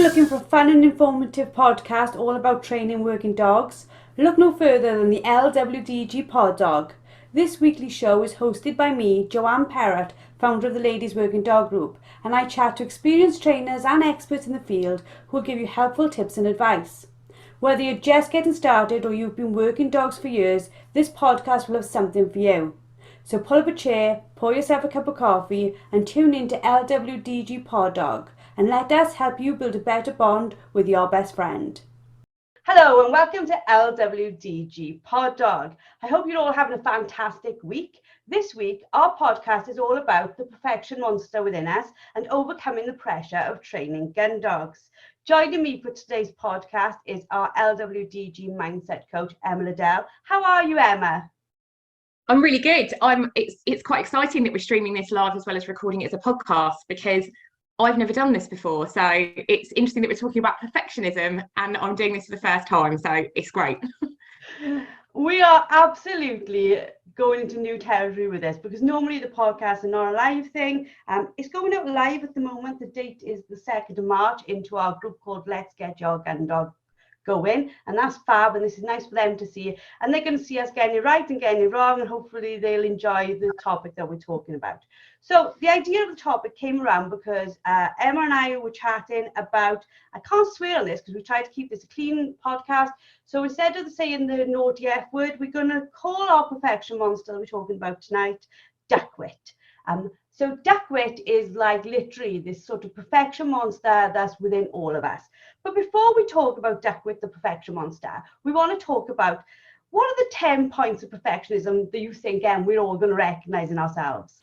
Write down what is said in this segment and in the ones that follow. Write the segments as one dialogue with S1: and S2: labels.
S1: Looking for a fun and informative podcast all about training working dogs? Look no further than the LWDG Pod Dog. This weekly show is hosted by me, Joanne Perrott, founder of the Ladies Working Dog Group, and I chat to experienced trainers and experts in the field who will give you helpful tips and advice. Whether you're just getting started or you've been working dogs for years, this podcast will have something for you. So pull up a chair, pour yourself a cup of coffee and tune in to LWDG Pod Dog, and let us help you build a better bond with your best friend. Hello and welcome to LWDG Pod Dog. I hope you're all having a fantastic week. This week, our podcast is all about the perfection monster within us and overcoming the pressure of training gun dogs. Joining me for today's podcast is our LWDG mindset coach, Emma Liddell. How are you, Emma?
S2: I'm really good. It's quite exciting that we're streaming this live as well as recording it as a podcast, because I've never done this before. So it's interesting that we're talking about perfectionism and I'm doing this for the first time. So it's great.
S1: We are absolutely going into new territory with this, because normally the podcast is not a live thing. It's going out live at the moment. The date is the 2nd of March into our group called Let's Get Your Gun Dog Going, and that's fab, and this is nice for them to see, and they're going to see us getting it right and getting it wrong, and hopefully they'll enjoy the topic that we're talking about. So the idea of the topic came around because Emma and I were chatting about, I can't swear on this because we try to keep this a clean podcast, so instead of saying the naughty F word, we're going to call our perfection monster we're talking about tonight duckwit. So duckwit is like literally this sort of perfection monster that's within all of us. But before we talk about duckwit, the perfection monster, we want to talk about what are the 10 points of perfectionism that you think we're all going to recognize in ourselves?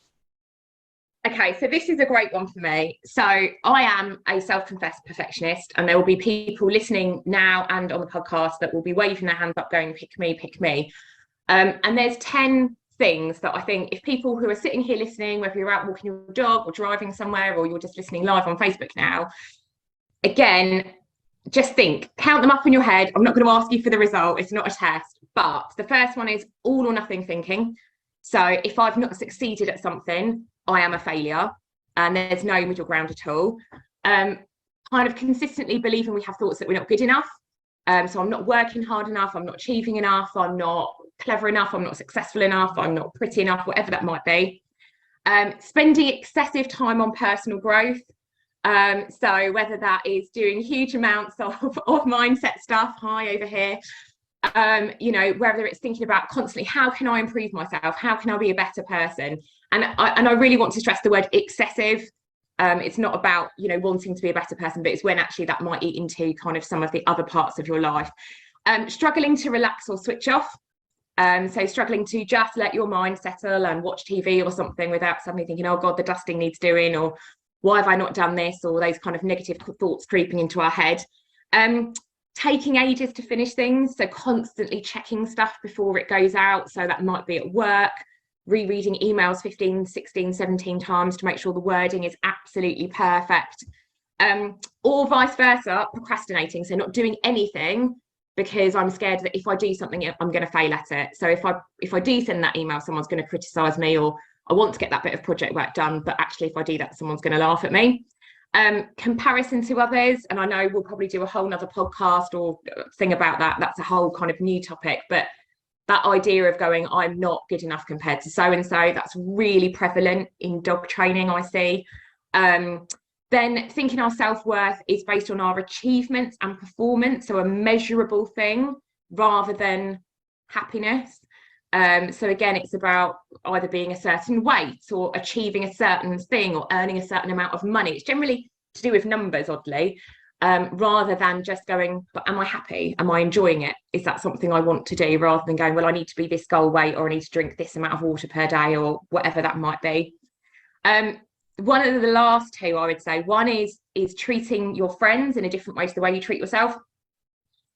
S2: Okay, so this is a great one for me. So I am a self-confessed perfectionist, and there will be people listening now and on the podcast that will be waving their hands up going, pick me, pick me. And there's 10 things that I think if people who are sitting here listening, whether you're out walking your dog or driving somewhere or you're just listening live on Facebook now, again, just count them up in your head. I'm not going to ask you for the result. It's not a test. But the first one is all or nothing thinking. So if I've not succeeded at something, I am a failure, and there's no middle ground at all. Kind of consistently believing we have thoughts that we're not good enough. So I'm not working hard enough. I'm not achieving enough. I'm not clever enough. I'm not successful enough. I'm not pretty enough, whatever that might be. Spending excessive time on personal growth. So whether that is doing huge amounts of mindset stuff, hi over here, whether it's thinking about constantly, how can I improve myself? How can I be a better person? And I really want to stress the word excessive. It's not about, wanting to be a better person, but it's when actually that might eat into kind of some of the other parts of your life. Struggling to relax or switch off. So struggling to just let your mind settle and watch TV or something without suddenly thinking, oh God, the dusting needs doing, or why have I not done this? Or those kind of negative thoughts creeping into our head. Taking ages to finish things. So constantly checking stuff before it goes out. So that might be at work, rereading emails 15, 16, 17 times to make sure the wording is absolutely perfect. Or vice versa, procrastinating. So not doing anything because I'm scared that if I do something, I'm going to fail at it. So if I do send that email, someone's going to criticize me, or I want to get that bit of project work done, but actually if I do that, someone's going to laugh at me. Comparison to others, and I know we'll probably do a whole nother podcast or thing about that. That's a whole kind of new topic, but that idea of going, I'm not good enough compared to so-and-so, that's really prevalent in dog training, I see. Then thinking our self-worth is based on our achievements and performance, so a measurable thing rather than happiness. So again, it's about either being a certain weight or achieving a certain thing or earning a certain amount of money. It's generally to do with numbers, oddly, rather than just going, but am I happy? Am I enjoying it? Is that something I want to do? Rather than going, well, I need to be this goal weight, or I need to drink this amount of water per day, or whatever that might be. One of the last two, I would say, one is treating your friends in a different way to the way you treat yourself.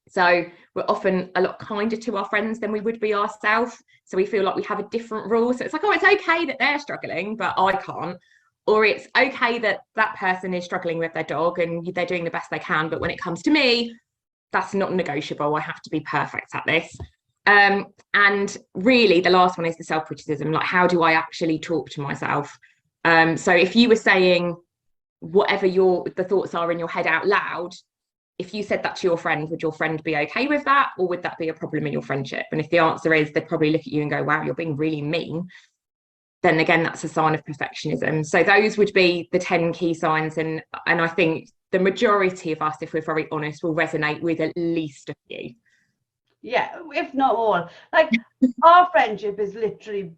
S2: So we're often a lot kinder to our friends than we would be ourselves. So we feel like we have a different rule. So it's like, oh, it's okay that they're struggling, but I can't. Or it's okay that that person is struggling with their dog and they're doing the best they can. But when it comes to me, that's not negotiable. I have to be perfect at this. And really the last one is the self-criticism. Like, how do I actually talk to myself? So if you were saying whatever the thoughts are in your head out loud, if you said that to your friend, would your friend be okay with that, or would that be a problem in your friendship? And if the answer is they'd probably look at you and go, wow, you're being really mean, then again, that's a sign of perfectionism. So those would be the 10 key signs. And I think the majority of us, if we're very honest, will resonate with at least a few.
S1: Yeah, if not all. Like, our friendship is literally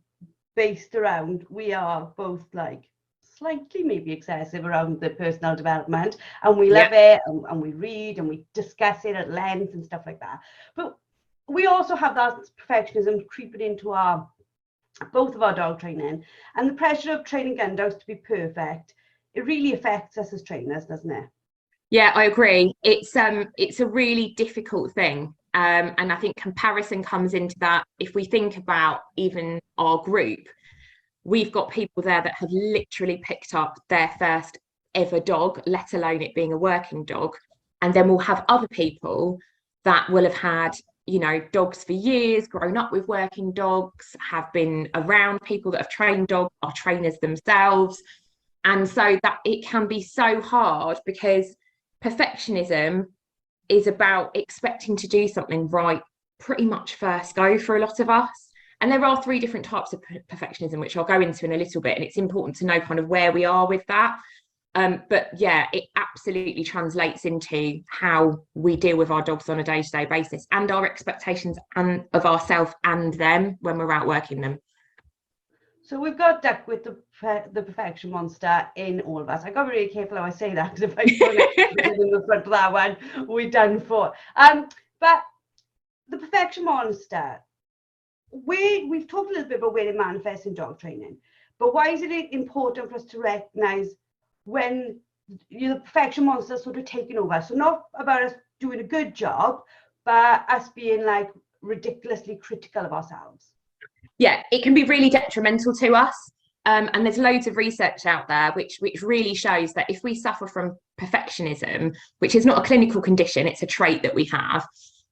S1: based around, we are both like slightly maybe excessive around the personal development, and we love it, and we read and we discuss it at length and stuff like that. But we also have that perfectionism creeping into both of our dog training, and the pressure of training Gundogs to be perfect. It really affects us as trainers, doesn't it?
S2: Yeah, I agree. It's a really difficult thing. And I think comparison comes into that. If we think about even our group, we've got people there that have literally picked up their first ever dog, let alone it being a working dog. And then we'll have other people that will have had, you know, dogs for years, grown up with working dogs, have been around people that have trained dogs, are trainers themselves. And so that it can be so hard, because perfectionism is about expecting to do something right pretty much first go for a lot of us. And there are 3 different types of perfectionism, which I'll go into in a little bit. And it's important to know kind of where we are with that. But yeah, it absolutely translates into how we deal with our dogs on a day-to-day basis, and our expectations of ourselves and them when we're out working them.
S1: So we've got Duck with the perfection monster in all of us. I got to be really careful how I say that, because if I put it in the front of that one, we're done for. But the perfection monster, we've talked a little bit about where it manifests in dog training, but why is it important for us to recognize when the perfection monster is sort of taking over? So not about us doing a good job, but us being like ridiculously critical of ourselves.
S2: Yeah, it can be really detrimental to us. And there's loads of research out there which really shows that if we suffer from perfectionism, which is not a clinical condition, it's a trait that we have,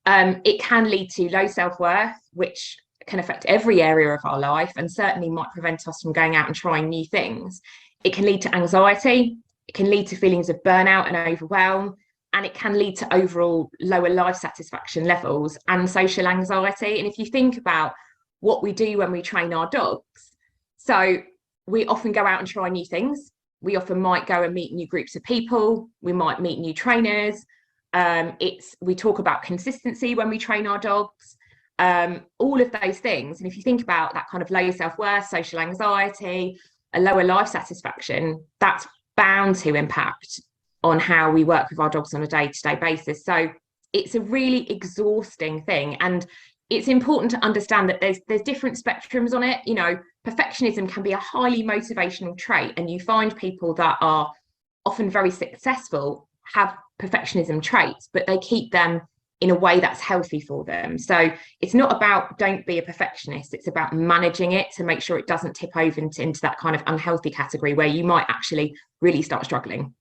S2: it can lead to low self-worth, which can affect every area of our life, and certainly might prevent us from going out and trying new things. It can lead to anxiety, it can lead to feelings of burnout and overwhelm, and it can lead to overall lower life satisfaction levels and social anxiety. And if you think about what we do when we train our dogs, so we often go out and try new things. We often might go and meet new groups of people. We might meet new trainers. We talk about consistency when we train our dogs. All of those things. And if you think about that kind of low self-worth, social anxiety, a lower life satisfaction, that's bound to impact on how we work with our dogs on a day-to-day basis. So it's a really exhausting thing. And it's important to understand that there's different spectrums on it. You know, perfectionism can be a highly motivational trait, and you find people that are often very successful have perfectionism traits, but they keep them in a way that's healthy for them. So it's not about don't be a perfectionist, it's about managing it to make sure it doesn't tip over into that kind of unhealthy category where you might actually really start struggling.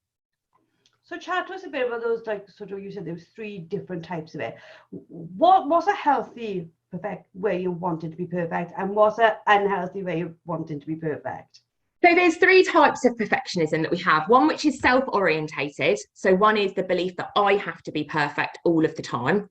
S1: So chat to us a bit about those, like sort of, you said there was 3 different types of it. What's a healthy perfect way you wanted to be perfect, and what's an unhealthy way you wanting to be perfect?
S2: So there's 3 types of perfectionism that we have. One which is self-orientated. So one is the belief that I have to be perfect all of the time.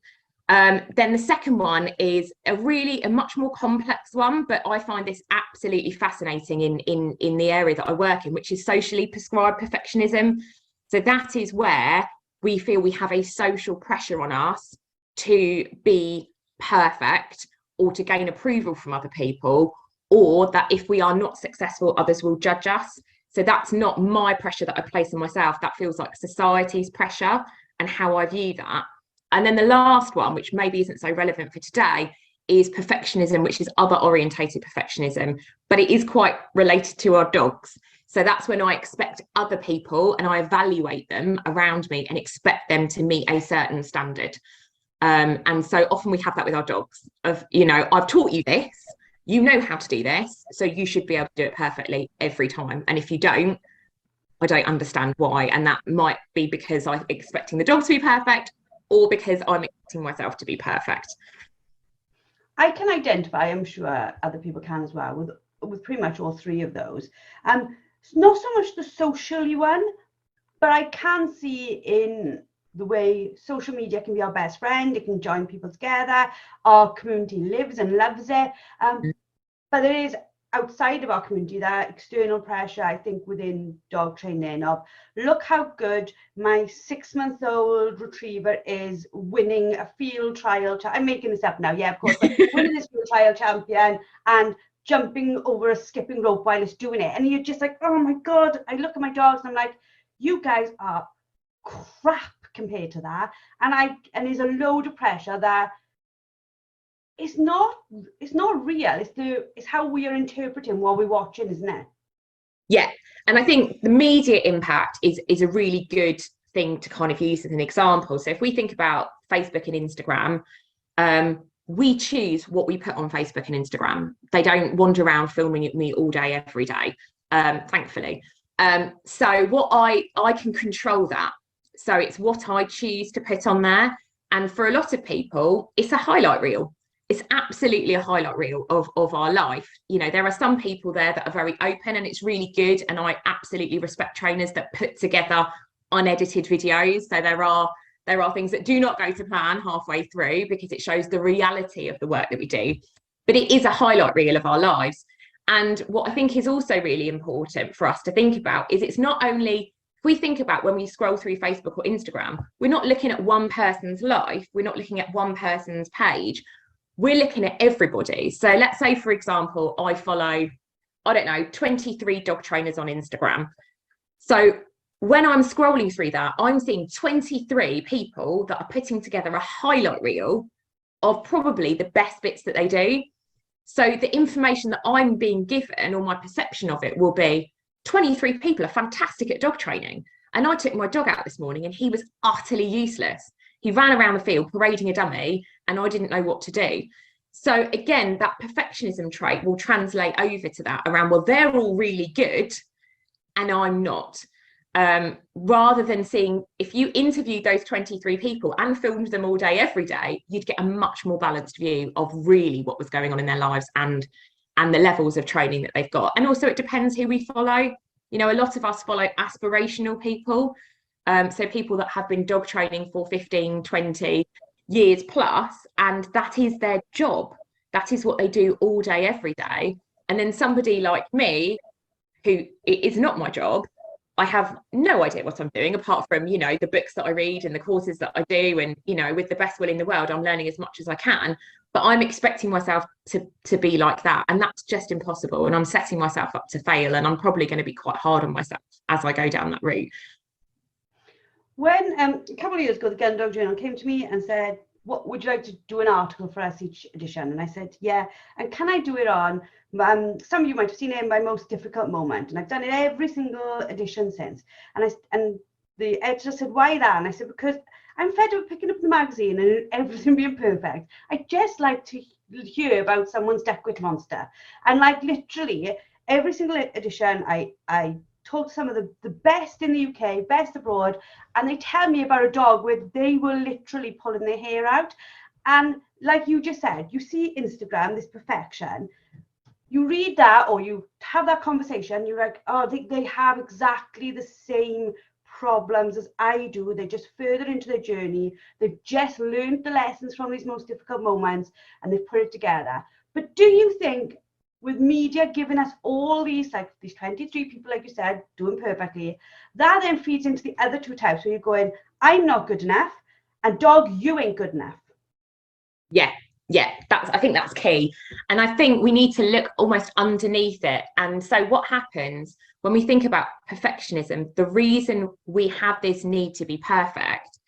S2: Then the second one is a much more complex one, but I find this absolutely fascinating in the area that I work in, which is socially prescribed perfectionism. So that is where we feel we have a social pressure on us to be perfect, or to gain approval from other people, or that if we are not successful, others will judge us. So that's not my pressure that I place on myself. That feels like society's pressure and how I view that. And then the last one, which maybe isn't so relevant for today, is perfectionism, which is other orientated perfectionism, but it is quite related to our dogs. So that's when I expect other people and I evaluate them around me and expect them to meet a certain standard. And so often we have that with our dogs of, you know, I've taught you this, you know how to do this, so you should be able to do it perfectly every time. And if you don't, I don't understand why. And that might be because I'm expecting the dog to be perfect, or because I'm expecting myself to be perfect.
S1: I can identify, I'm sure other people can as well, with pretty much all three of those. It's not so much the socially one, but I can see in the way social media can be our best friend. It can join people together. Our community lives and loves it. But there is, outside of our community, that external pressure, I think, within dog training of, look how good my 6-month-old retriever is winning a field trial. I'm making this up now, yeah, of course, but winning this field trial champion and jumping over a skipping rope while it's doing it. And you're just like, oh my God, I look at my dogs and I'm like, you guys are crap compared to that. And there's a load of pressure that it's not real. It's how we are interpreting what we're watching, isn't it?
S2: Yeah. And I think the media impact is a really good thing to kind of use as an example. So if we think about Facebook and Instagram, we choose what we put on Facebook and Instagram. They don't wander around filming at me all day, every day, thankfully. So what I can control that. So it's what I choose to put on there. And for a lot of people, it's a highlight reel. It's absolutely a highlight reel of our life. You know, there are some people there that are very open and it's really good. And I absolutely respect trainers that put together unedited videos. So there are things that do not go to plan halfway through because it shows the reality of the work that we do. But it is a highlight reel of our lives. And what I think is also really important for us to think about is it's not only, if we think about when we scroll through Facebook or Instagram, we're not looking at one person's life, we're not looking at one person's page, we're looking at everybody. So let's say, for example, I follow, 23 dog trainers on Instagram. So when I'm scrolling through that, I'm seeing 23 people that are putting together a highlight reel of probably the best bits that they do. So the information that I'm being given, or my perception of it, will be 23 people are fantastic at dog training. And I took my dog out this morning and he was utterly useless. He ran around the field parading a dummy and I didn't know what to do. So again, that perfectionism trait will translate over to that around, well, they're all really good and I'm not. Rather than seeing, if you interviewed those 23 people and filmed them all day, every day, you'd get a much more balanced view of really what was going on in their lives and the levels of training that they've got. And also it depends who we follow. You know, a lot of us follow aspirational people. So people that have been dog training for 15, 20 years plus, and that is their job. That is what they do all day, every day. And then somebody like me, who it is not my job, I have no idea what I'm doing apart from, you know, the books that I read and the courses that I do. And, you know, with the best will in the world, I'm learning as much as I can, but I'm expecting myself to be like that. And that's just impossible. And I'm setting myself up to fail. And I'm probably going to be quite hard on myself as I go down that route.
S1: When a couple of years ago, the Gundogs Journal came to me and said, what would you like to do an article for us each edition? And I said, yeah. And can I do it on, some of you might have seen it in my most difficult moment. And I've done it every single edition since. And the editor said, why that? And I said, because I'm fed up picking up the magazine and everything being perfect. I just like to hear about someone's Duckwick monster. And like literally every single edition, I talk to some of the best in the UK, best abroad, and they tell me about a dog where they were literally pulling their hair out. And like you just said, you see Instagram, this perfection, you read that or you have that conversation, you're like, oh, they have exactly the same problems as I do. They're just further into their journey. They've just learned the lessons from these most difficult moments and they've put it together. But do you think, with media giving us all these 23 people, like you said, doing perfectly, that then feeds into the other two types where you're going, I'm not good enough, and dog, you ain't good enough?
S2: Yeah, I think that's key. And I think we need to look almost underneath it. And so what happens when we think about perfectionism, the reason we have this need to be perfect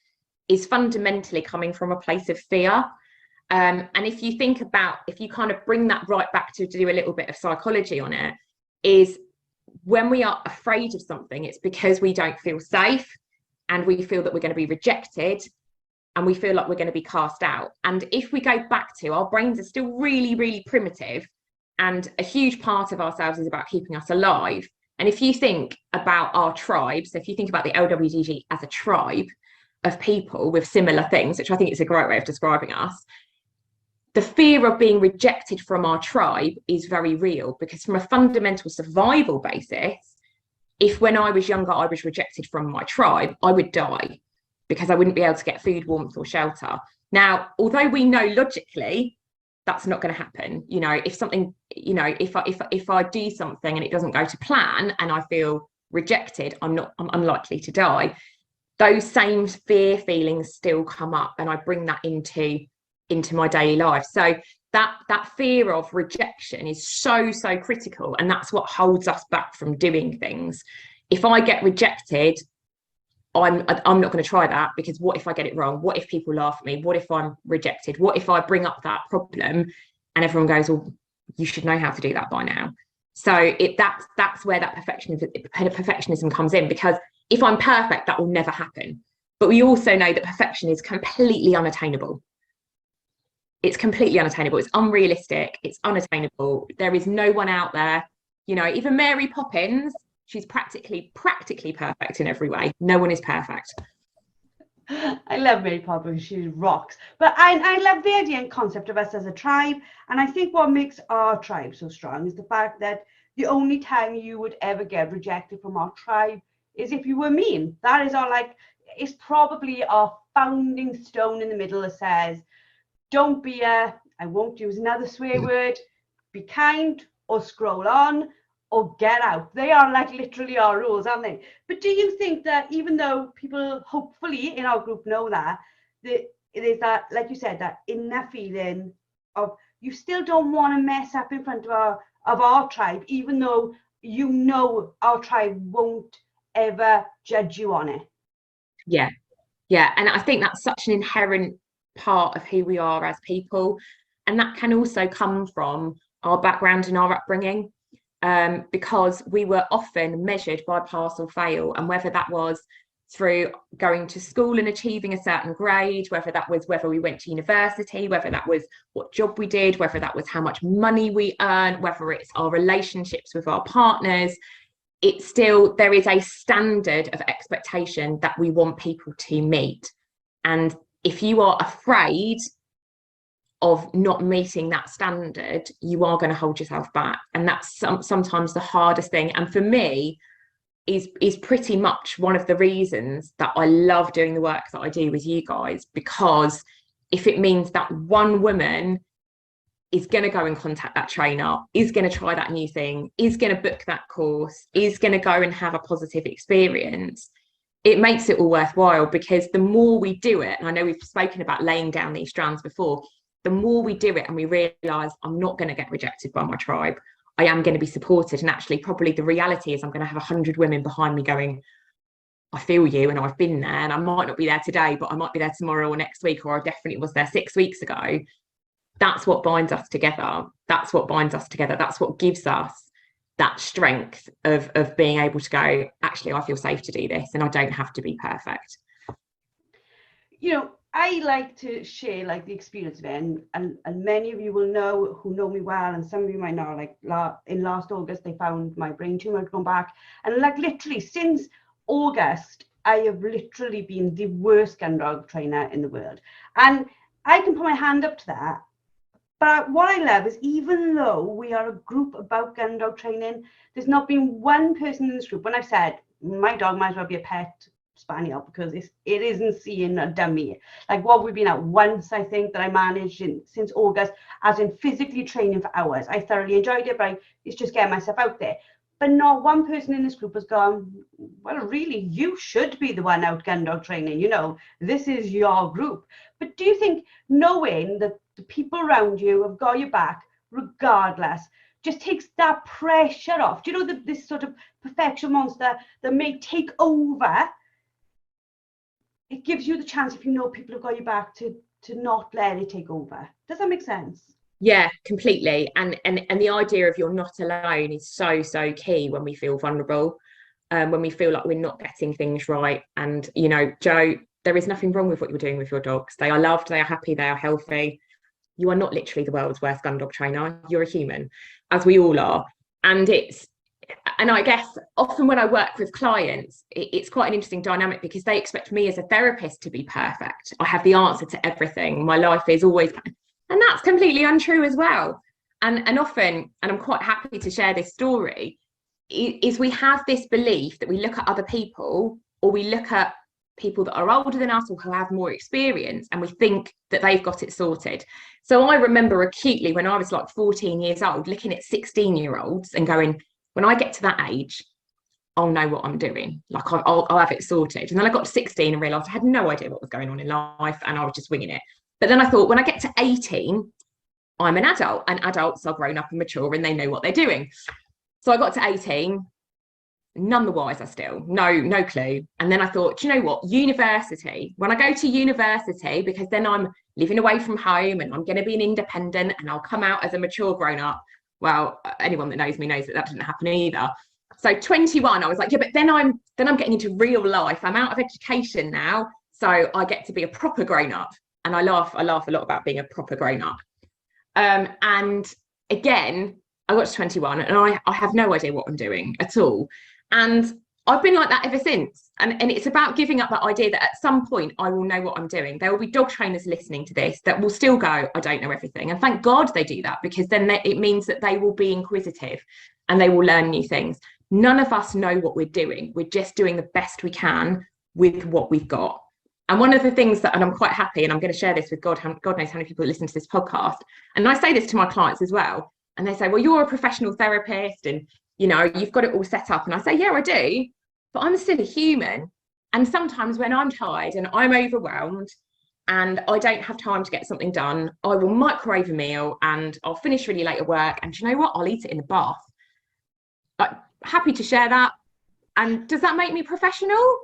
S2: is fundamentally coming from a place of fear. And if you think about, if you kind of bring that right back to do a little bit of psychology on it, is when we are afraid of something, it's because we don't feel safe and we feel that we're going to be rejected and we feel like we're going to be cast out. And if we go back to, our brains are still really, really primitive, and a huge part of ourselves is about keeping us alive. And if you think about our tribe, so if you think about the LWDG as a tribe of people with similar things, which I think is a great way of describing us, the fear of being rejected from our tribe is very real, because from a fundamental survival basis, if when I was younger, I was rejected from my tribe, I would die because I wouldn't be able to get food, warmth, or shelter. Now, although we know logically that's not going to happen, you know, if something, you know, if I do something and it doesn't go to plan and I feel rejected, I'm unlikely to die. Those same fear feelings still come up, and I bring that into my daily life. So that fear of rejection is so critical, and that's what holds us back from doing things. If I get rejected, I'm not going to try that, because what if I get it wrong? What if people laugh at me? What if I'm rejected? What if I bring up that problem and everyone goes, well, you should know how to do that by now? So that's where that perfectionism comes in, because if I'm perfect, that will never happen. But we also know that perfection is completely unattainable. It's completely unattainable. It's unrealistic. It's unattainable. There is no one out there, you know, even Mary Poppins, she's practically perfect in every way. No one is perfect.
S1: I love Mary Poppins. She rocks. But I love the idea and concept of us as a tribe. And I think what makes our tribe so strong is the fact that the only time you would ever get rejected from our tribe is if you were mean. That is our, like, it's probably our founding stone in the middle that says, don't be I won't use another swear word, be kind or scroll on or get out. They are like literally our rules, aren't they? But do you think that even though people hopefully in our group know that, it is that, like you said, that inner feeling of you still don't want to mess up in front of our tribe, even though you know our tribe won't ever judge you on it?
S2: Yeah. And I think that's such an inherent part of who we are as people, and that can also come from our background and our upbringing, because we were often measured by pass or fail, and whether that was through going to school and achieving a certain grade, whether that was whether we went to university, whether that was what job we did, whether that was how much money we earned, whether it's our relationships with our partners, it's still, there is a standard of expectation that we want people to meet. And if you are afraid of not meeting that standard, you are going to hold yourself back. And that's sometimes the hardest thing. And for me, is pretty much one of the reasons that I love doing the work that I do with you guys, because if it means that one woman is going to go and contact that trainer, is going to try that new thing, is going to book that course, is going to go and have a positive experience, it makes it all worthwhile. Because the more we do it, and I know we've spoken about laying down these strands before, the more we do it and we realise I'm not going to get rejected by my tribe, I am going to be supported. And actually, probably the reality is I'm going to have 100 women behind me going, I feel you, and I've been there, and I might not be there today, but I might be there tomorrow or next week, or I definitely was there 6 weeks ago. That's what binds us together. That's what binds us together. That's what gives us that strength of being able to go, actually, I feel safe to do this, and I don't have to be perfect.
S1: You know, I like to share like the experience of it, and many of you will know who know me well, and some of you might know, like in last August they found my brain tumor had gone back, and like literally since August I have literally been the worst Gundog trainer in the world, and I can put my hand up to that. But what I love is, even though we are a group about Gundog training, there's not been one person in this group when I've said my dog might as well be a pet spaniel, because it isn't seeing a dummy. Like what we've been at once, I think, that I managed since August, as in physically training for hours. I thoroughly enjoyed it, but it's just getting myself out there. But not one person in this group has gone, well, really, you should be the one out Gundog training, you know, this is your group. But do you think knowing that the people around you have got your back regardless just takes that pressure off? Do you know that this sort of perfection monster that may take over, it gives you the chance, if you know people have got your back, to not let it take over? Does that make sense?
S2: Yeah, completely. And the idea of you're not alone is so key when we feel vulnerable, when we feel like we're not getting things right. And, you know, Joe, there is nothing wrong with what you're doing with your dogs. They are loved, they are happy, they are healthy. You are not literally the world's worst gun dog trainer. You're a human, as we all are. And And I guess often when I work with clients, it's quite an interesting dynamic because they expect me as a therapist to be perfect. I have the answer to everything. My life is always, and that's completely untrue as well. And often, and I'm quite happy to share this story, is we have this belief that we look at other people, or we look at people that are older than us or who have more experience, and we think that they've got it sorted. So I remember acutely when I was like 14 years old, looking at 16-year-olds and going, when I get to that age, I'll know what I'm doing. Like I'll have it sorted. And then I got to 16 and realised I had no idea what was going on in life, and I was just winging it. But then I thought, when I get to 18, I'm an adult, and adults are grown up and mature and they know what they're doing. So I got to 18, none the wiser still, no clue. And then I thought, do you know what? University. When I go to university, because then I'm living away from home and I'm going to be an independent and I'll come out as a mature grown up. Well, anyone that knows me knows that didn't happen either. So 21, I was like, yeah, but then I'm getting into real life. I'm out of education now, so I get to be a proper grown up. And I laugh a lot about being a proper grown up. And again, I got to 21 and I have no idea what I'm doing at all. And I've been like that ever since. And it's about giving up that idea that at some point I will know what I'm doing. There will be dog trainers listening to this that will still go, I don't know everything. And thank God they do that, because then it means that they will be inquisitive and they will learn new things. None of us know what we're doing. We're just doing the best we can with what we've got. And one of the things that, and I'm quite happy, and I'm going to share this with God knows how many people listen to this podcast. And I say this to my clients as well. And they say, well, you're a professional therapist and, you know, you've got it all set up. And I say, yeah, I do, but I'm still a human. And sometimes when I'm tired and I'm overwhelmed and I don't have time to get something done, I will microwave a meal and I'll finish really late at work. And do you know what? I'll eat it in the bath. Like, happy to share that. And does that make me professional?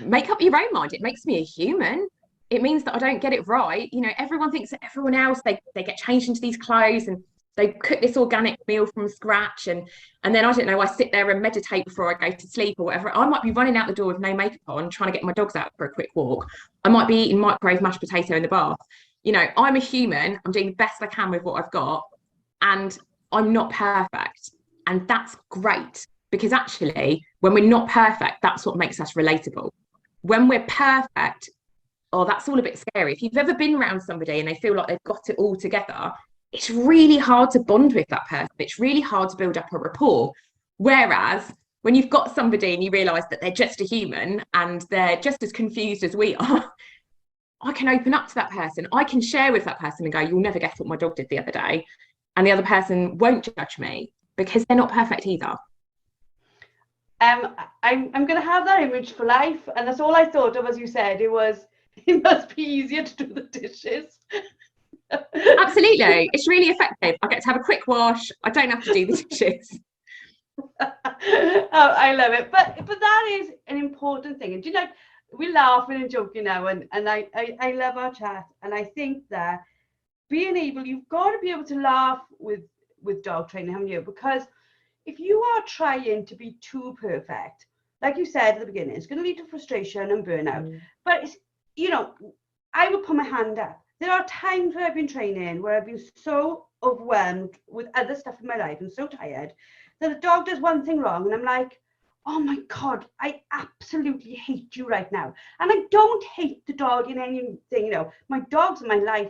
S2: Make up your own mind. It makes me a human. It means that I don't get it right. You know, everyone thinks that everyone else, they get changed into these clothes and they cook this organic meal from scratch. And then, I don't know, I sit there and meditate before I go to sleep or whatever. I might be running out the door with no makeup on, trying to get my dogs out for a quick walk. I might be eating microwave mashed potato in the bath. You know, I'm a human. I'm doing the best I can with what I've got. And I'm not perfect. And that's great, because actually, when we're not perfect, that's what makes us relatable. When we're perfect, oh, that's all a bit scary. If you've ever been around somebody and they feel like they've got it all together, it's really hard to bond with that person. It's really hard to build up a rapport. Whereas when you've got somebody and you realise that they're just a human and they're just as confused as we are, I can open up to that person. I can share with that person and go, you'll never guess what my dog did the other day. And the other person won't judge me because they're not perfect either.
S1: I'm going to have that image for life. And that's all I thought of as you said. It must be easier to do the dishes.
S2: Absolutely. It's really effective. I get to have a quick wash. I don't have to do the dishes.
S1: Oh, I love it. But that is an important thing. And do you know, we're laughing and joking now, and I love our chat. And I think that you've got to be able to laugh with dog training, haven't you? Because if you are trying to be too perfect, like you said at the beginning, it's going to lead to frustration and burnout. But it's, you know, I would put my hand up. There are times where I've been training where I've been so overwhelmed with other stuff in my life and so tired that the dog does one thing wrong and I'm like, oh my God, I absolutely hate you right now. And I don't hate the dog in anything, you know, my dog's in my life.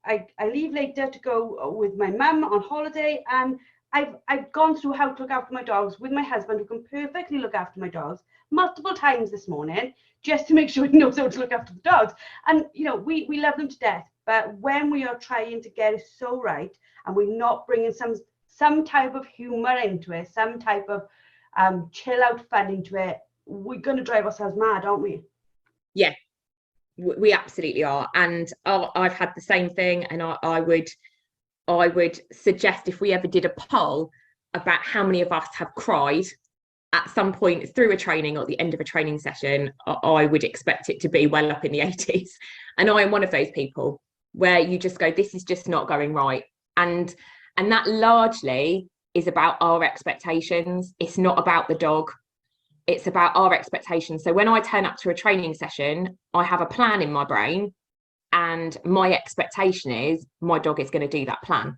S1: I leave later to go with my mum on holiday, and I've gone through how to look after my dogs with my husband, who can perfectly look after my dogs, multiple times this morning, just to make sure he knows how to look after the dogs. And, you know, we love them to death. But when we are trying to get it so right, and we're not bringing some type of humor into it, some type of chill out fun into it, we're going to drive ourselves mad, aren't we?
S2: Yeah, we absolutely are. And I've had the same thing. And I would suggest, if we ever did a poll about how many of us have cried at some point through a training or at the end of a training session, I would expect it to be well up in the 80s. And I am one of those people where you just go, this is just not going right. And that largely is about our expectations. It's not about the dog. It's about our expectations. So when I turn up to a training session, I have a plan in my brain, and my expectation is my dog is going to do that plan.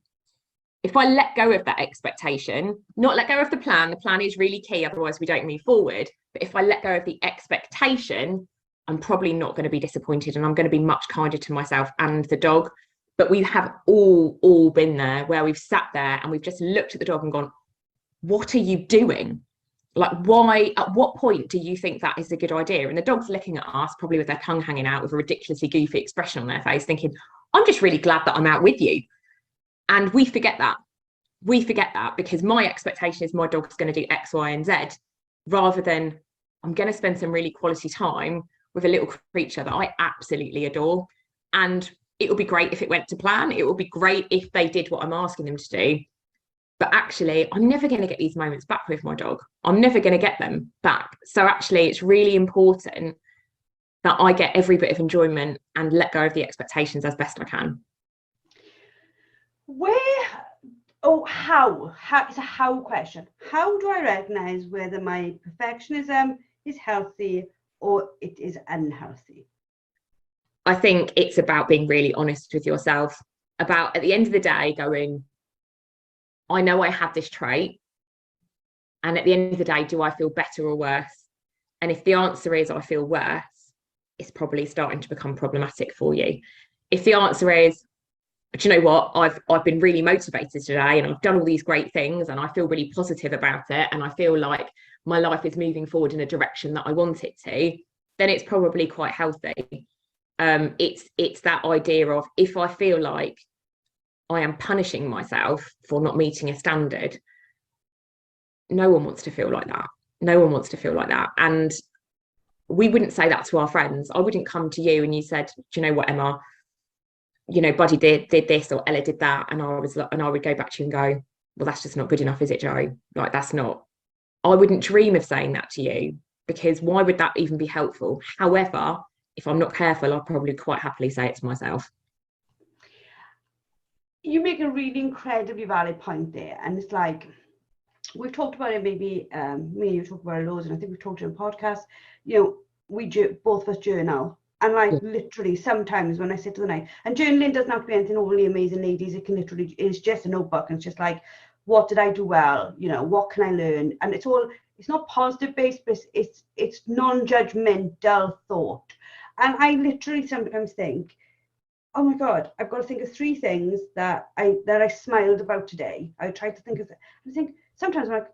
S2: if I let go of that expectation, not let go of the plan is really key, otherwise we don't move forward. But if I let go of the expectation, I'm probably not going to be disappointed, and I'm going to be much kinder to myself and the dog. But we have all been there where we've sat there and we've just looked at the dog and gone, what are you doing? Like, why, at what point do you think that is a good idea? And the dog's looking at us, probably with their tongue hanging out with a ridiculously goofy expression on their face, thinking, I'm just really glad that I'm out with you. And we forget that. We forget that because my expectation is my dog's going to do X, Y, and Z, rather than I'm going to spend some really quality time with a little creature that I absolutely adore. And it would be great if it went to plan. It would be great if they did what I'm asking them to do. But actually, I'm never going to get these moments back with my dog. I'm never going to get them back. So actually, it's really important that I get every bit of enjoyment and let go of the expectations as best I can.
S1: How? It's a how question. How do I recognize whether my perfectionism is healthy or it is unhealthy?
S2: I think it's about being really honest with yourself, about at the end of the day going, I know I have this trait, and at the end of the day, do I feel better or worse? And if the answer is I feel worse, it's probably starting to become problematic for you. If the answer is, do you know what, I've been really motivated today and I've done all these great things and I feel really positive about it and I feel like my life is moving forward in a direction that I want it to, then it's probably quite healthy. It's that idea of, if I feel like I am punishing myself for not meeting a standard, no one wants to feel like that. No one wants to feel like that. And we wouldn't say that to our friends. I wouldn't come to you and you said, do you know what, Emma, you know, Buddy did this or Ella did that. And I would go back to you and go, well, that's just not good enough, is it, Joe? Like, that's not, I wouldn't dream of saying that to you, because why would that even be helpful? However, if I'm not careful, I'll probably quite happily say it to myself.
S1: You make a really incredibly valid point there. And it's like, we've talked about it, maybe me and you talked about it loads, and I think we've talked in a podcast, you know, both of us journal. And like, literally sometimes when I sit to the night, and journaling doesn't have to be anything overly amazing, ladies, it can literally, it's just a notebook, and it's just like, what did I do well? You know, what can I learn? And it's not positive based, but it's non-judgmental thought. And I literally sometimes think, oh my God, I've got to think of 3 things that I smiled about today. I try to think of it. I think sometimes I'm like,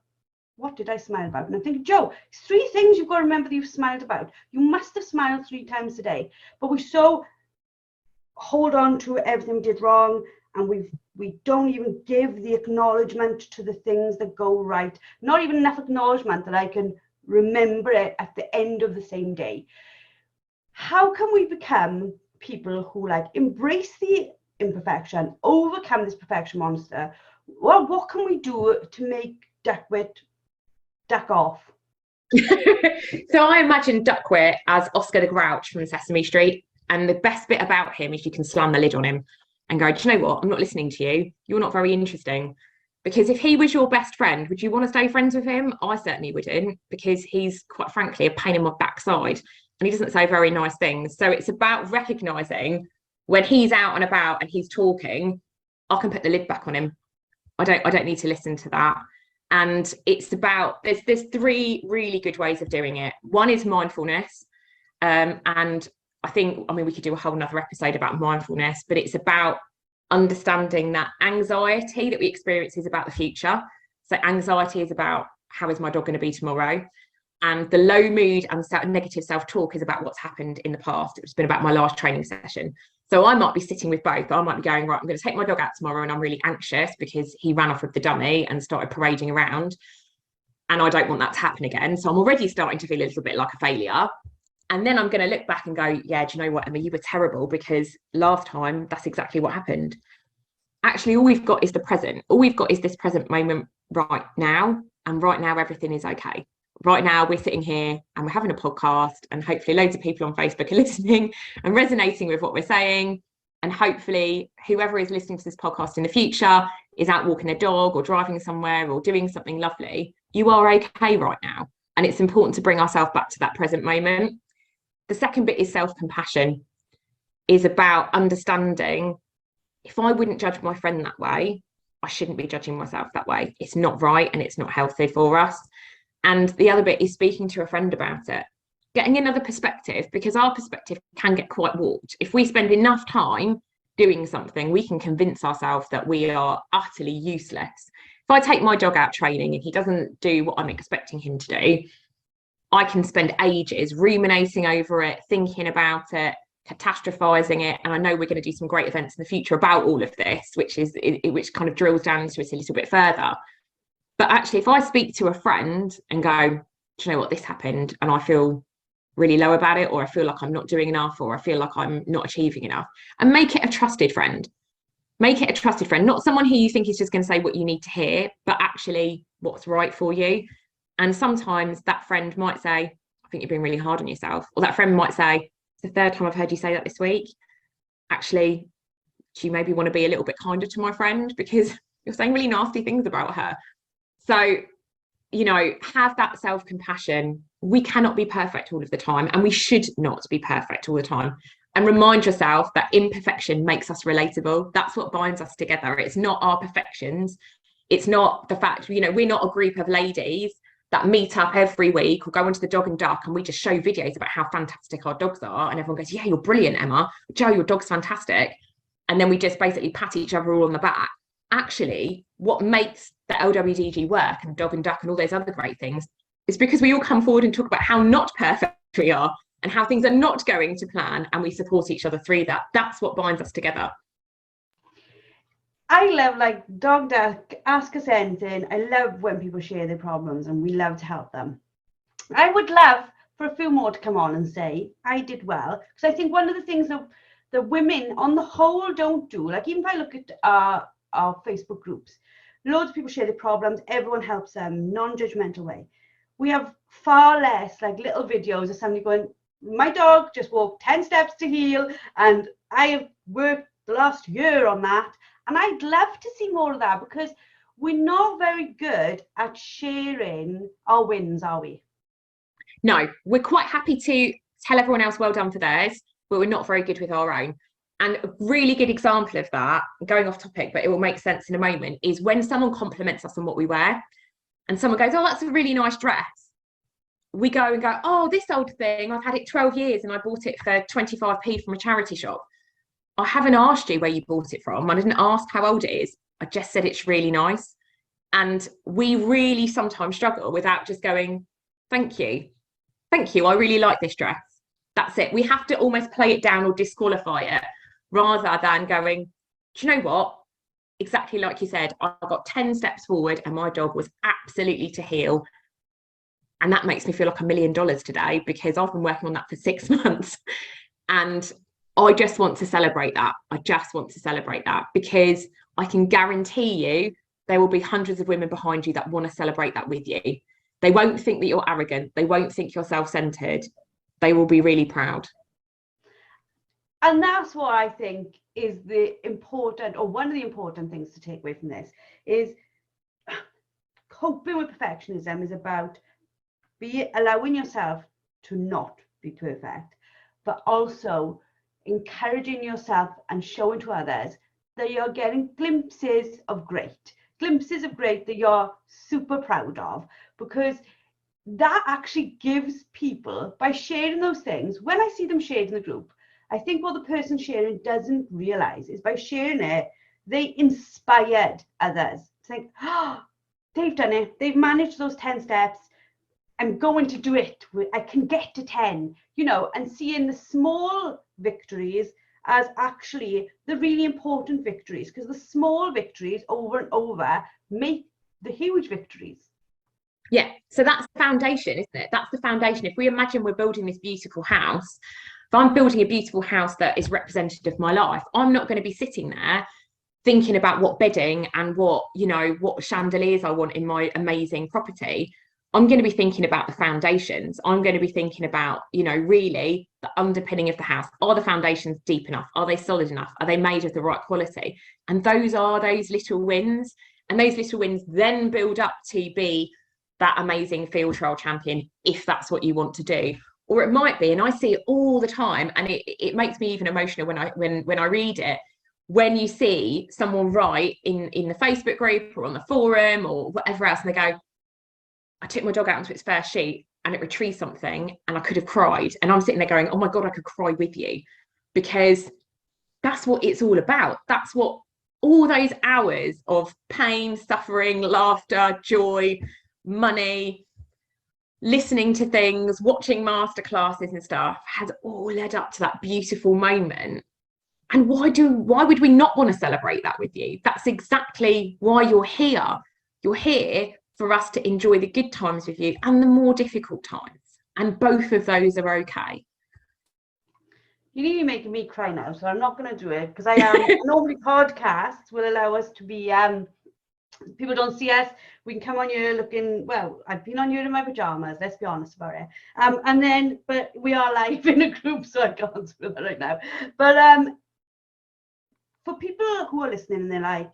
S1: what did I smile about? And I'm thinking, Joe, it's 3 things you've got to remember that you've smiled about. You must have smiled 3 times a day. But we so hold on to everything we did wrong, and we don't even give the acknowledgement to the things that go right. Not even enough acknowledgement that I can remember it at the end of the same day. How can we become people who like embrace the imperfection, overcome this perfection monster? Well, what can we do to make Duckwit duck off?
S2: So I imagine Duckwit as Oscar the Grouch from Sesame Street, and the best bit about him is you can slam the lid on him and go, do you know what, I'm not listening to you, you're not very interesting. Because if he was your best friend, would you want to stay friends with him? I certainly wouldn't, because he's quite frankly a pain in my backside and he doesn't say very nice things. So it's about recognizing when he's out and about and he's talking, I can put the lid back on him. I don't need to listen to that. And it's about, there's 3 really good ways of doing it. One is mindfulness. And I mean, we could do a whole nother episode about mindfulness, but it's about understanding that anxiety that we experience is about the future. So anxiety is about, how is my dog going to be tomorrow? And the low mood and negative self-talk is about what's happened in the past. It's been about my last training session. So I might be sitting with both. I might be going, right, I'm going to take my dog out tomorrow and I'm really anxious because he ran off with the dummy and started parading around. And I don't want that to happen again. So I'm already starting to feel a little bit like a failure. And then I'm going to look back and go, yeah, do you know what, Emma, you were terrible because last time that's exactly what happened. Actually, all we've got is the present. All we've got is this present moment right now. And right now, everything is okay. Right now, we're sitting here and we're having a podcast, and hopefully loads of people on Facebook are listening and resonating with what we're saying. And hopefully whoever is listening to this podcast in the future is out walking a dog or driving somewhere or doing something lovely. You are okay right now. And it's important to bring ourselves back to that present moment. The second bit is self-compassion, is about understanding, if I wouldn't judge my friend that way, I shouldn't be judging myself that way. It's not right and it's not healthy for us. And the other bit is speaking to a friend about it, getting another perspective, because our perspective can get quite warped. If we spend enough time doing something, we can convince ourselves that we are utterly useless. If I take my dog out training and he doesn't do what I'm expecting him to do, I can spend ages ruminating over it, thinking about it, catastrophizing it. And I know we're going to do some great events in the future about all of this, which kind of drills down into it a little bit further. But actually, if I speak to a friend and go, do you know what, this happened and I feel really low about it, or I feel like I'm not doing enough, or I feel like I'm not achieving enough, and make it a trusted friend. Make it a trusted friend, not someone who you think is just going to say what you need to hear, but actually what's right for you. And sometimes that friend might say, I think you're being really hard on yourself. Or that friend might say, it's the third time I've heard you say that this week. Actually, do you maybe want to be a little bit kinder to my friend, because you're saying really nasty things about her? So, you know, have that self-compassion. We cannot be perfect all of the time, and we should not be perfect all the time. And remind yourself that imperfection makes us relatable. That's what binds us together. It's not our perfections. It's not the fact, you know, we're not a group of ladies that meet up every week or go into the dog and duck and we just show videos about how fantastic our dogs are. And everyone goes, yeah, you're brilliant, Emma. Joe, your dog's fantastic. And then we just basically pat each other all on the back. Actually, what makes the LWDG work and dog and duck and all those other great things is because we all come forward and talk about how not perfect we are and how things are not going to plan, and we support each other through that. That's what binds us together.
S1: I love, like, dog duck, ask us anything. I love when people share their problems and we love to help them. I would love for a few more to come on and say, I did well. Because I think one of the things that the women on the whole don't do, like even if I look at our Facebook groups, loads of people share their problems, everyone helps them, non-judgmental way. We have far less like little videos of somebody going, my dog just walked 10 steps to heel and I have worked the last year on that. And I'd love to see more of that, because we're not very good at sharing our wins, are we?
S2: No, we're quite happy to tell everyone else well done for theirs, but we're not very good with our own. And a really good example of that, going off topic, but it will make sense in a moment, is when someone compliments us on what we wear and someone goes, oh, that's a really nice dress. We go and go, oh, this old thing, I've had it 12 years and I bought it for 25p from a charity shop. I haven't asked you where you bought it from. I didn't ask how old it is. I just said it's really nice. And we really sometimes struggle without just going, thank you. Thank you. I really like this dress. That's it. We have to almost play it down or disqualify it, rather than going, do you know what? Exactly like you said, I got 10 steps forward and my dog was absolutely to heel. And that makes me feel like $1 million today, because I've been working on that for 6 months. And I just want to celebrate that. I just want to celebrate that, because I can guarantee you there will be hundreds of women behind you that want to celebrate that with you. They won't think that you're arrogant. They won't think you're self-centered. They will be really proud.
S1: And that's what I think is the important, or one of the important things to take away from this, is coping with perfectionism is about allowing yourself to not be perfect, but also encouraging yourself and showing to others that you're getting glimpses of great that you're super proud of, because that actually gives people, by sharing those things, when I see them shared in the group, I think what the person sharing doesn't realize is by sharing it, they inspired others to think, oh, they've done it, they've managed those 10 steps, I'm going to do it, I can get to 10, you know, and seeing the small victories as actually the really important victories, because the small victories over and over make the huge victories.
S2: Yeah, so that's the foundation, isn't it? That's the foundation. If we imagine we're building this beautiful house, if I'm building a beautiful house that is representative of my life, I'm not going to be sitting there thinking about what bedding and what chandeliers I want in my amazing property. I'm going to be thinking about the foundations. I'm going to be thinking about, really the underpinning of the house. Are the foundations deep enough? Are they solid enough? Are they made of the right quality? And those are those little wins. And those little wins then build up to be that amazing field trial champion, if that's what you want to do. Or it might be, and I see it all the time, and it makes me even emotional when I read it, when you see someone write in the Facebook group or on the forum or whatever else, and they go, I took my dog out onto its first sheet and it retrieved something and I could have cried. And I'm sitting there going, oh my God, I could cry with you, because that's what it's all about. That's what all those hours of pain, suffering, laughter, joy, money, listening to things, watching masterclasses and stuff has all led up to that beautiful moment. And why would we not want to celebrate that with you? That's exactly why you're here. You're here for us to enjoy the good times with you and the more difficult times. And both of those are okay.
S1: You're really making me cry now, so I'm not going to do it, because I am normally podcasts will allow us to be people don't see us, we can come on here looking, well, I've been on here in my pajamas, let's be honest about it, but we are live in a group, so I can't do that right now. But for people who are listening and they're like,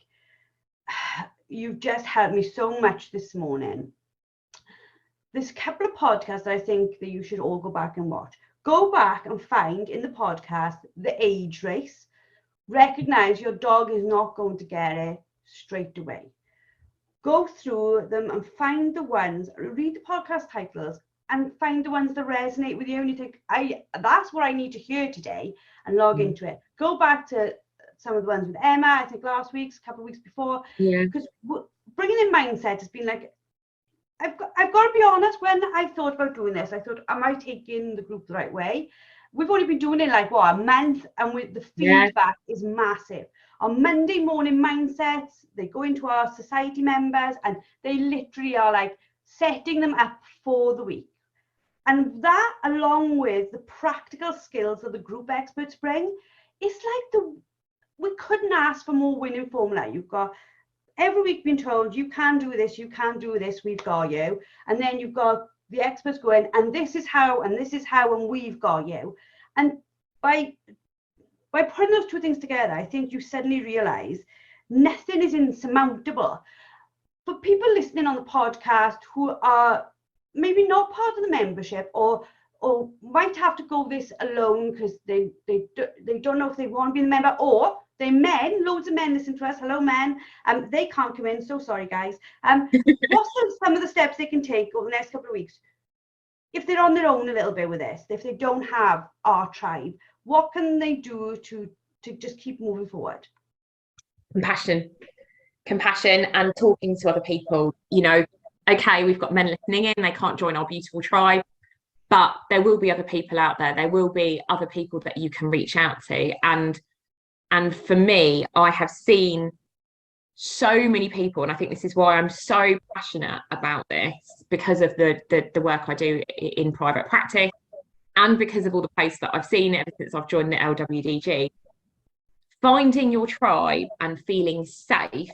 S1: you've just helped me so much this morning, there's a couple of podcasts I think that you should all go back and watch. Go back and find in the podcast the age race. Recognize your dog is not going to get it straight away. Go through them and find the ones, read the podcast titles and find the ones that resonate with you, and you think, that's what I need to hear today, and log into it. Go back to some of the ones with Emma, I think last week's, a couple of weeks before, because bringing in mindset has been like, I've got to be honest, when I thought about doing this, I thought, am I taking the group the right way? We've only been doing it like, what, a month, and the feedback is massive. On Monday morning mindsets, they go into our society members and they literally are like setting them up for the week. And that, along with the practical skills that the group experts bring, it's like we couldn't ask for more winning formula. You've got every week being told, you can do this, you can do this, we've got you. And then you've got the experts going, and this is how, and this is how, and we've got you. And by putting those two things together, I think you suddenly realize nothing is insurmountable. For people listening on the podcast who are maybe not part of the membership, or might have to go this alone because they don't know if they want to be a member, or they're men, loads of men listen to us, hello men, they can't come in, so sorry guys. What's some of the steps they can take over the next couple of weeks if they're on their own a little bit with this, if they don't have our tribe? What can they do to just keep moving forward? Compassion
S2: and talking to other people. You know, okay, we've got men listening in, they can't join our beautiful tribe, but there will be other people out there. There will be other people that you can reach out to. And for me, I have seen so many people, and I think this is why I'm so passionate about this, because of the work I do in private practice, and because of all the posts that I've seen ever since I've joined the LWDG. Finding your tribe and feeling safe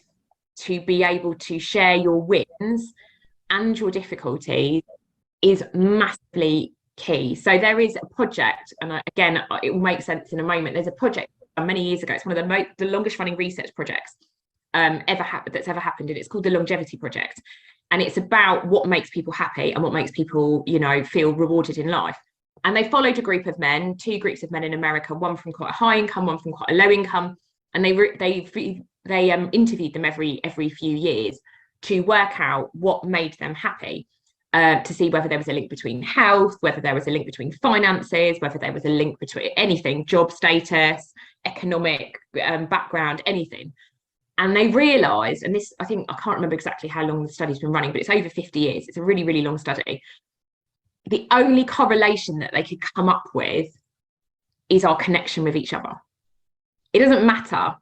S2: to be able to share your wins and your difficulties is massively key. So there is a project, and again, it will make sense in a moment. There's a project many years ago. It's one of the longest running research projects that's ever happened, and it's called the Longevity Project. And it's about what makes people happy and what makes people, you know, feel rewarded in life. And they followed a group of men, two groups of men in America, one from quite a high income, one from quite a low income, and they interviewed them every few years to work out what made them happy, to see whether there was a link between health, whether there was a link between finances, whether there was a link between anything, job status, economic background, anything. And they realised, and this, I can't remember exactly how long the study's been running, but it's over 50 years. It's a really, really long study. The only correlation that they could come up with is our connection with each other. It doesn't matter.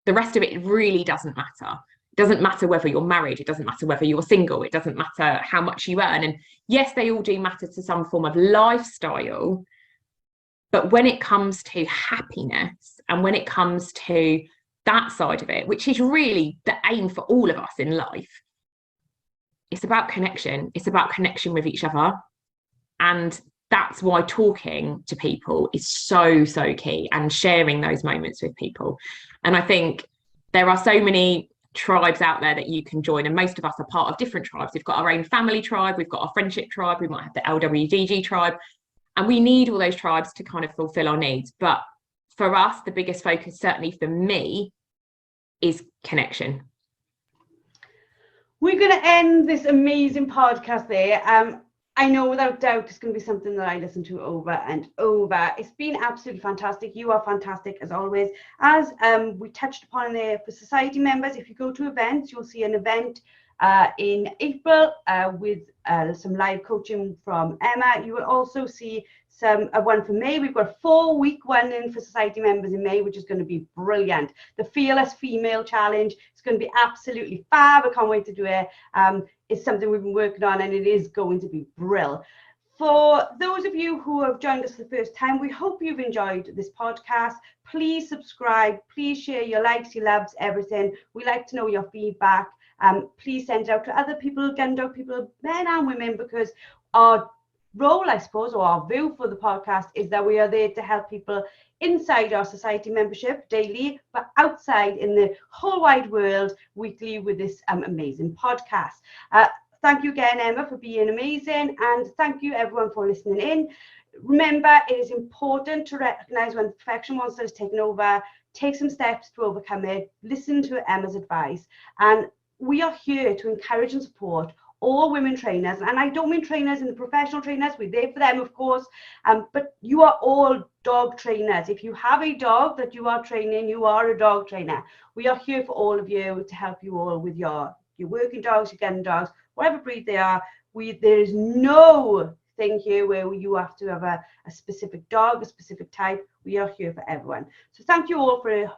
S2: The rest of it really doesn't matter. It doesn't matter whether you're married. It doesn't matter whether you're single. It doesn't matter how much you earn. And yes, they all do matter to some form of lifestyle. But when it comes to happiness, and when it comes to that side of it, which is really the aim for all of us in life, it's about connection. It's about connection with each other. And that's why talking to people is so, so key, and sharing those moments with people. And I think there are so many tribes out there that you can join, and most of us are part of different tribes. We've got our own family tribe, we've got our friendship tribe, we might have the LWDG tribe, and we need all those tribes to kind of fulfill our needs. But for us, the biggest focus, certainly for me, is connection.
S1: We're going to end this amazing podcast there. I know without doubt it's going to be something that I listen to over and over. It's been absolutely fantastic. You are fantastic as always. As we touched upon there, for society members, if you go to events, you'll see an event in April with some live coaching from Emma. You will also see one for May. We've got a 4-week one in for society members in May, which is going to be brilliant. The Fearless Female Challenge. It's going to be absolutely fab. I can't wait to do it. It's something we've been working on, and it is going to be brilliant. For those of you who have joined us for the first time, we hope you've enjoyed this podcast. Please subscribe. Please share your likes, your loves, everything. We like to know your feedback. Please send it out to other people, Gundog people, men and women, because our role, I suppose, or our view for the podcast is that we are there to help people inside our society membership daily, but outside in the whole wide world weekly with this amazing podcast. Thank you again, Emma, for being amazing, and thank you everyone for listening in. Remember, it is important to recognize when the perfection monster is taken over. Take some steps to overcome it. Listen to Emma's advice, and we are here to encourage and support all women trainers, and I don't mean trainers in the professional trainers, we're there for them, of course, but you are all dog trainers. If you have a dog that you are training, you are a dog trainer. We are here for all of you to help you all with your working dogs, your gun dogs, whatever breed they are. There is no thing here where you have to have a specific dog, a specific type. We are here for everyone. So thank you all for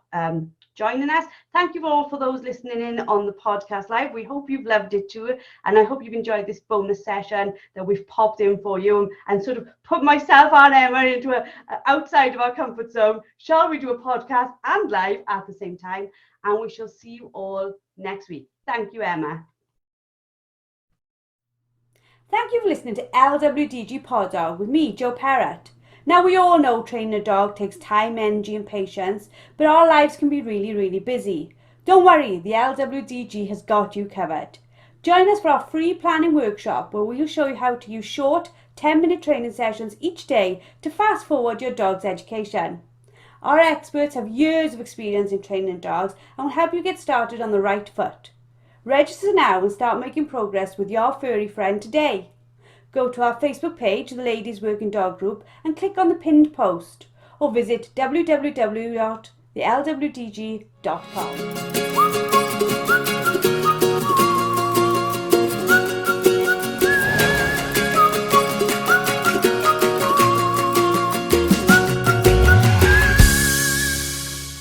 S1: joining us. Thank you all for those listening in on the podcast live. We hope you've loved it too, and I hope you've enjoyed this bonus session that we've popped in for you and sort of put myself and Emma into a outside of our comfort zone. Shall we do a podcast and live at the same time? And we shall see you all next week. Thank you, Emma. Thank you for listening to LWDG Pod Dog with me, Jo Parrott. Now, we all know training a dog takes time, energy and patience, but our lives can be really, really busy. Don't worry, the LWDG has got you covered. Join us for our free planning workshop where we'll show you how to use short 10-minute training sessions each day to fast forward your dog's education. Our experts have years of experience in training dogs and will help you get started on the right foot. Register now and start making progress with your furry friend today. Go to our Facebook page, the Ladies Working Dog Group, and click on the pinned post, or visit www.thelwdg.com.